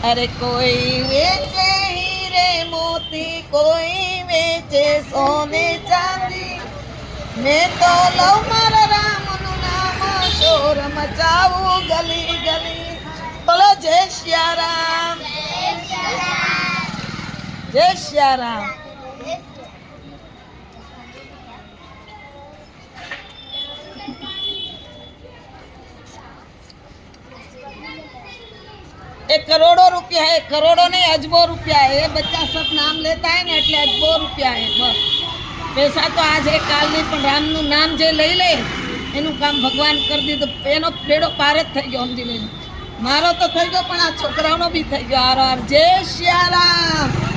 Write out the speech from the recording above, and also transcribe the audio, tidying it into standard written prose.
અરે કોઈ વેચે હીરે મોતી, કોઈ વેચે સોને ચાંદી, મેં તો લવ મારા રામનું નામ, શોર મચાવું ગલી ગલી. બોલો જય સિયારામ, જય સિયારામ. एक करोड़ों रुपया है, करोड़ों नहीं अजबो रुपया है. ये बच्चा सब नाम लेता है ने એટલે અજબો રૂપિયા है. બસ પૈસા તો આજ હે કાલ નહીં, પણ રામનું નામ જે લઈ લે એનું કામ ભગવાન કરી દીધું. એનો બેડો પાર જ થઈ ગયો, સમજી લેજો. મારો તો થઈ ગયો, પણ આ છોકરાઓનો બી થઈ ગયો. હાર હાર જય સિયારામ.